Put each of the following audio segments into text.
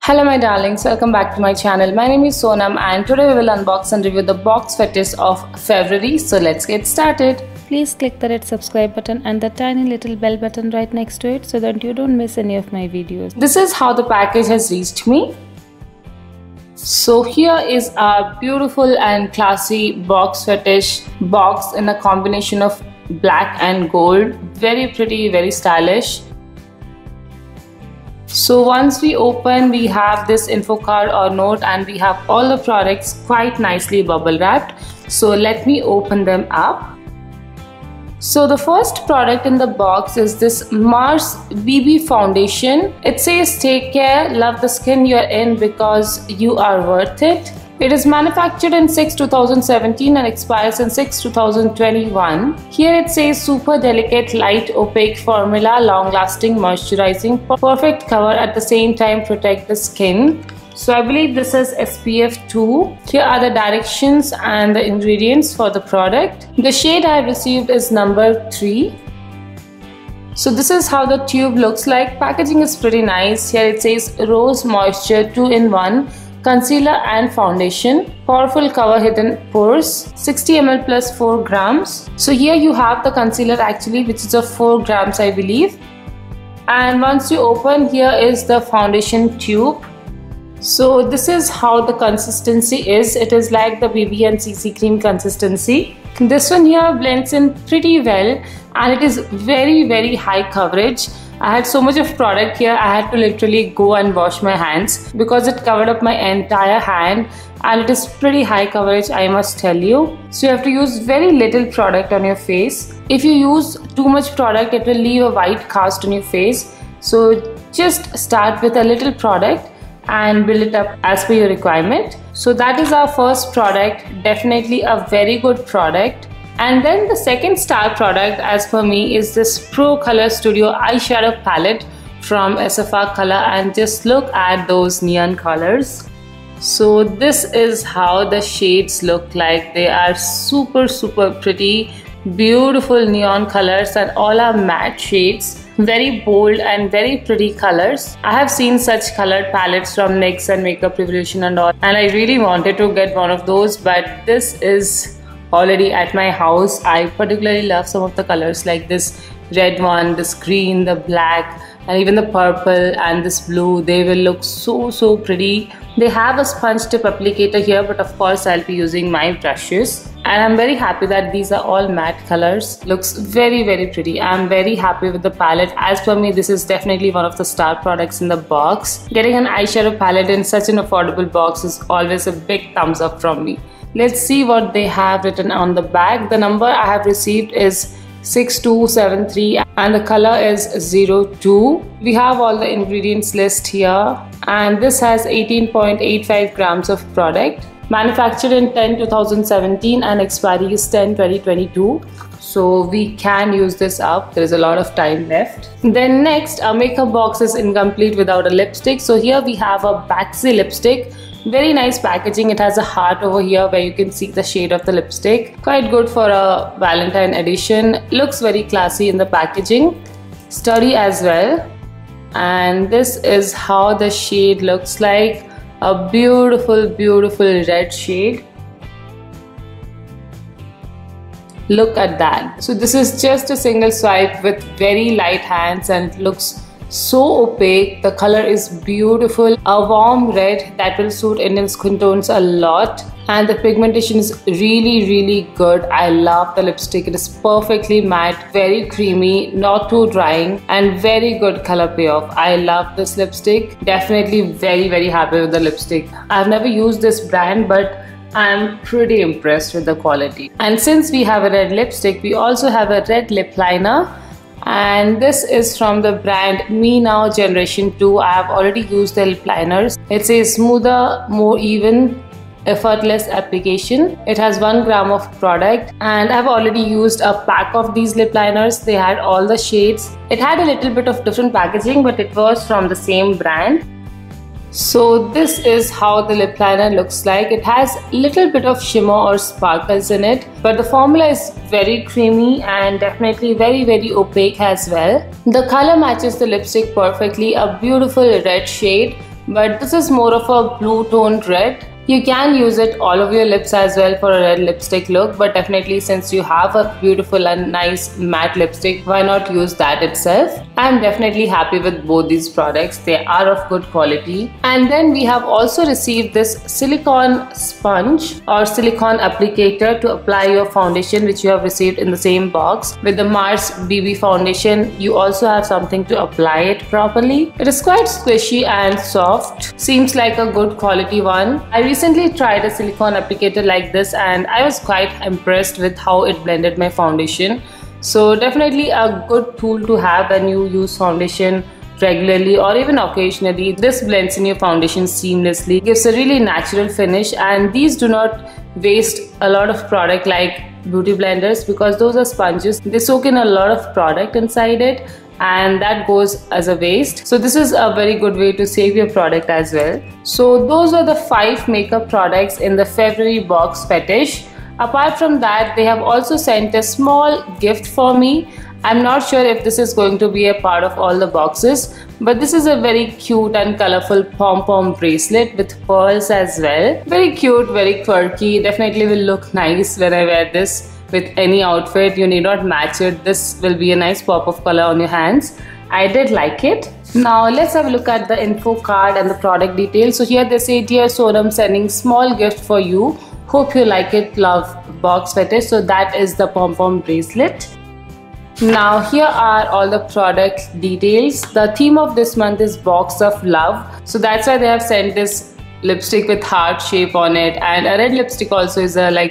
Hello my darlings, welcome back to my channel. My name is Sonam and today we will unbox and review the Box Fetish of February. So let's get started. Please click the red subscribe button and the tiny little bell button right next to it so that you don't miss any of my videos. This is how the package has reached me. So here is our beautiful and classy Box Fetish box in a combination of black and gold. Very pretty, very stylish. So once we open, we have this info card or note and we have all the products quite nicely bubble wrapped. So let me open them up. So the first product in the box is this Mars BB foundation. It says take care, love the skin you're in because you are worth it. It is manufactured in 6/2017 and expires in 6/2021. Here it says super delicate, light, opaque formula, long-lasting, moisturizing, perfect cover at the same time protect the skin. So I believe this is SPF 2. Here are the directions and the ingredients for the product. The shade I have received is number 3. So this is how the tube looks like. Packaging is pretty nice. Here it says Rose Moisture 2-in-1. Concealer and foundation, powerful cover hidden pores, 60 ml plus 4 grams. So here you have the concealer actually, which is of 4 grams I believe. And once you open, here is the foundation tube. So this is how the consistency is. It is like the BB and CC cream consistency. This one here blends in pretty well and it is very high coverage. I had so much of product here, I had to literally go and wash my hands because it covered up my entire hand and it is pretty high coverage, I must tell you. So you have to use very little product on your face. If you use too much product, it will leave a white cast on your face. So just start with a little product and build it up as per your requirement. So that is our first product, definitely a very good product. And then the second star product as per me is this Pro Color Studio eyeshadow palette from SFR Color, and just look at those neon colors. So this is how the shades look like. They are super pretty, beautiful neon colors and all are matte shades. Very bold and very pretty colors. I have seen such colored palettes from NYX and Makeup Revolution and all, and I really wanted to get one of those, but this is already at my house. I particularly love some of the colors like this red one, this green, the black, and even the purple and this blue. They will look so pretty. They have a sponge tip applicator here, but of course I'll be using my brushes. And I'm very happy that these are all matte colors. Looks very pretty. I'm very happy with the palette. As per me, this is definitely one of the star products in the box. Getting an eyeshadow palette in such an affordable box is always a big thumbs up from me. Let's see what they have written on the back. The number I have received is 6273 and the color is 02. We have all the ingredients list here, and this has 18.85 grams of product. Manufactured in 10/2017 and expiry is 10/2022. So we can use this up. There is a lot of time left. Then next, our makeup box is incomplete without a lipstick. So here we have a Baxi lipstick. Very nice packaging. It has a heart over here where you can see the shade of the lipstick. Quite good for a Valentine edition. Looks very classy in the packaging. Sturdy as well. And this is how the shade looks like. A beautiful red shade. Look at that. So this is just a single swipe with very light hands and it looks so opaque. The color is beautiful, a warm red that will suit Indian skin tones a lot, and the pigmentation is really good. I love the lipstick. It is perfectly matte, very creamy, not too drying, and very good color payoff. I love this lipstick. Definitely very happy with the lipstick. I've never used this brand, but I'm pretty impressed with the quality. And since we have a red lipstick, we also have a red lip liner. And this is from the brand Me Now Generation 2. I have already used the lip liners. It's a smoother, more even, effortless application. It has 1 gram of product and I've already used a pack of these lip liners. They had all the shades. It had a little bit of different packaging, but it was from the same brand. So this is how the lip liner looks like. It has a little bit of shimmer or sparkles in it, but the formula is very creamy and definitely very opaque as well. The color matches the lipstick perfectly, a beautiful red shade, but this is more of a blue toned red. You can use it all over your lips as well for a red lipstick look, but definitely since you have a beautiful and nice matte lipstick, why not use that itself? I'm definitely happy with both these products. They are of good quality. And then we have also received this silicone sponge or silicone applicator to apply your foundation, which you have received in the same box. With the Mars BB foundation, you also have something to apply it properly. It is quite squishy and soft. Seems like a good quality one. I recently tried a silicone applicator like this and I was quite impressed with how it blended my foundation. So definitely a good tool to have when you use foundation regularly or even occasionally. This blends in your foundation seamlessly, gives a really natural finish, and these do not waste a lot of product like beauty blenders, because those are sponges. They soak in a lot of product inside it and that goes as a waste. So this is a very good way to save your product as well. So those are the 5 makeup products in the February Box Fetish. Apart from that, they have also sent a small gift for me. I'm not sure if this is going to be a part of all the boxes, but this is a very cute and colorful pom-pom bracelet with pearls as well. Very cute, very quirky. Definitely will look nice when I wear this with any outfit. You need not match it. This will be a nice pop of color on your hands. I did like it. Now let's have a look at the info card and the product details. So here they say, "Dear Sonam, sending small gift for you. Hope you like it. Love, Box Fetish." So that is the pom-pom bracelet. Now here are all the product details. The theme of this month is Box of Love. So that's why they have sent this lipstick with heart shape on it, and a red lipstick also is a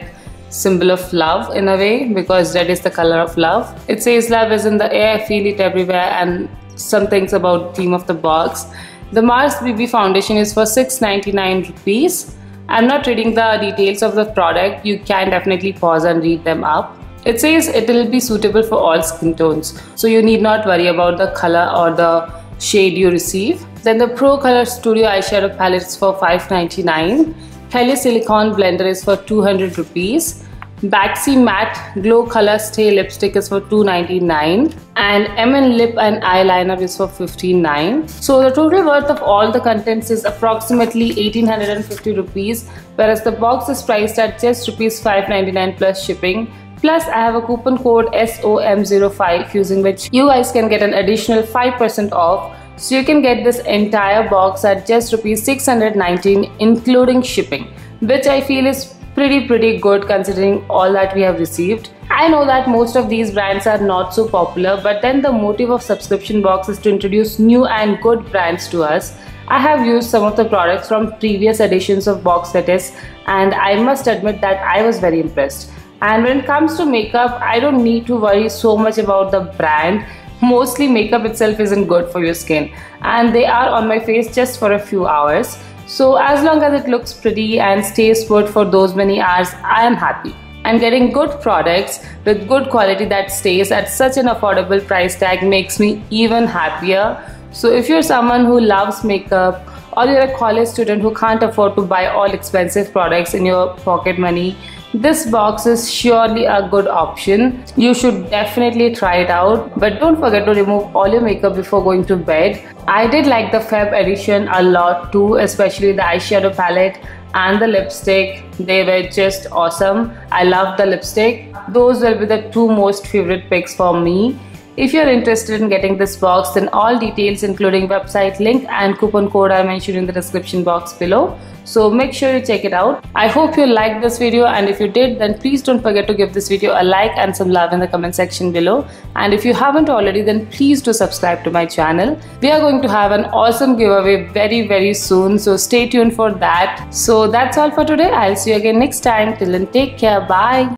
symbol of love in a way, because red is the color of love. It says love is in the air, I feel it everywhere, and some things about the theme of the box. The Mars BB foundation is for 699 rupees. I'm not reading the details of the product. You can definitely pause and read them up. It says it will be suitable for all skin tones, so you need not worry about the color or the shade you receive. Then the Pro Color Studio eyeshadow palette is for 599. Heli Silicone Blender is for 200 rupees. Baxi Matte Glow Color Stay Lipstick is for 299. And MN Lip and Eyeliner is for 159. So the total worth of all the contents is approximately 1850 rupees, whereas the box is priced at just rupees 599 plus shipping. Plus I have a coupon code SOM05 using which you guys can get an additional 5% off. So you can get this entire box at just rupees 619 including shipping, which I feel is pretty good considering all that we have received. I know that most of these brands are not so popular, but then the motive of subscription box is to introduce new and good brands to us. I have used some of the products from previous editions of Box Fetish and I must admit that I was very impressed. And when it comes to makeup, I don't need to worry so much about the brand. Mostly makeup itself isn't good for your skin and they are on my face just for a few hours. So as long as it looks pretty and stays put for those many hours, I am happy. And getting good products with good quality that stays at such an affordable price tag makes me even happier. So if you're someone who loves makeup, or you're a college student who can't afford to buy all expensive products in your pocket money, this box is surely a good option. You should definitely try it out, but don't forget to remove all your makeup before going to bed. I did like the Feb edition a lot too, especially the eyeshadow palette and the lipstick. They were just awesome. I loved the lipstick. Those will be the 2 most favorite picks for me. If you're interested in getting this box, then all details including website link and coupon code are mentioned in the description box below. So make sure you check it out. I hope you liked this video, and if you did, then please don't forget to give this video a like and some love in the comment section below. And if you haven't already, then please do subscribe to my channel. We are going to have an awesome giveaway very soon, so stay tuned for that. So that's all for today. I'll see you again next time. Till then, take care. Bye.